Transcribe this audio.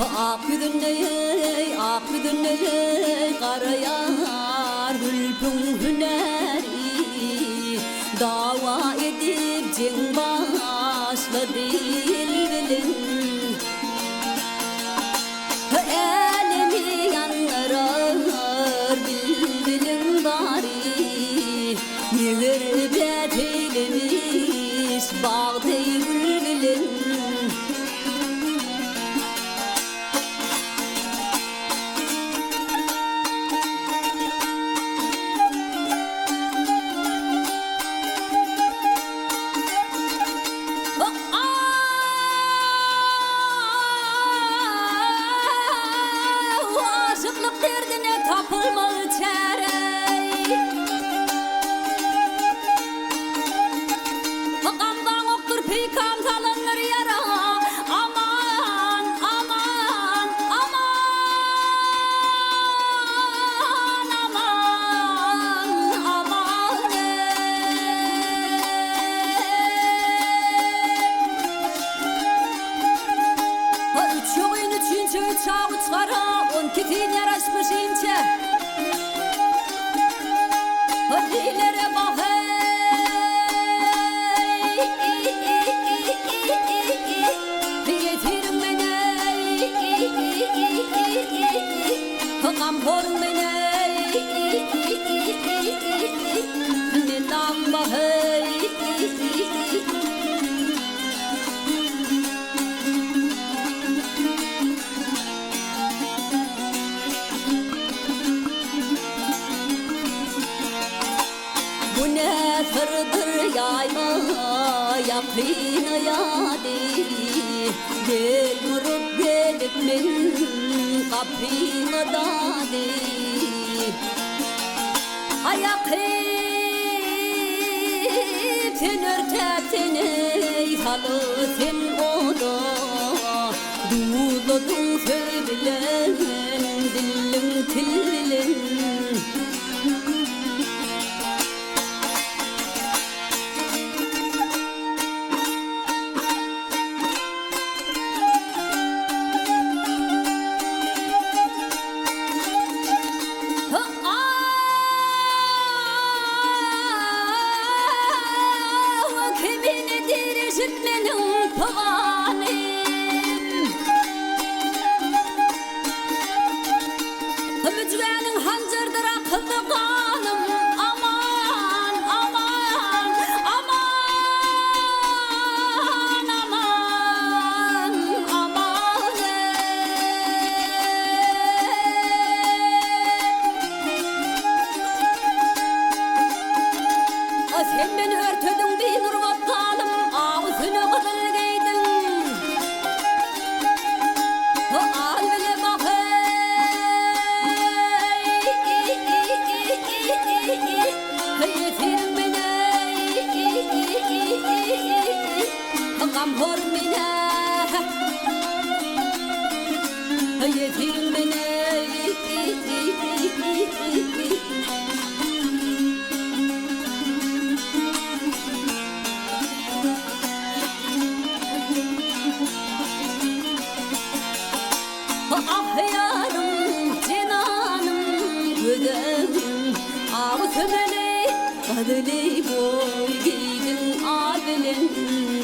Ak yüzüne karayar hülpün hüneri dava edip ceng başladı bilin elimi yanlar bilin bari mühürbet eylemiş bağdı bülbülün derdine tapılmalı çare Hakamdan oktur pikam salınır yara Aman, aman, aman Aman, aman Üç yılın üçüncü uçağı uçlara Kitin yaraşmış ince Hadilere bak Yetirim beni Kamporun beni Nidam bak Bu ne fırdır yayma yapına yadi Gel vurup gelip benim kapıma dadi Ayak sen örtetini halı sen oda Dağladın söylen dilin tillin Benim pavanim Mücvenin hancırdır akıllı kanım Aman, aman, aman Aman, aman Sen beni örtüdün bir nur vattalım Ağzını kızıl giydin Al bile bak Yetirim beni Kamhor beni Yetirim beni Ah yarım, cenanım, gözüm Ağustömeli, kadeli boy giydin ağabeyim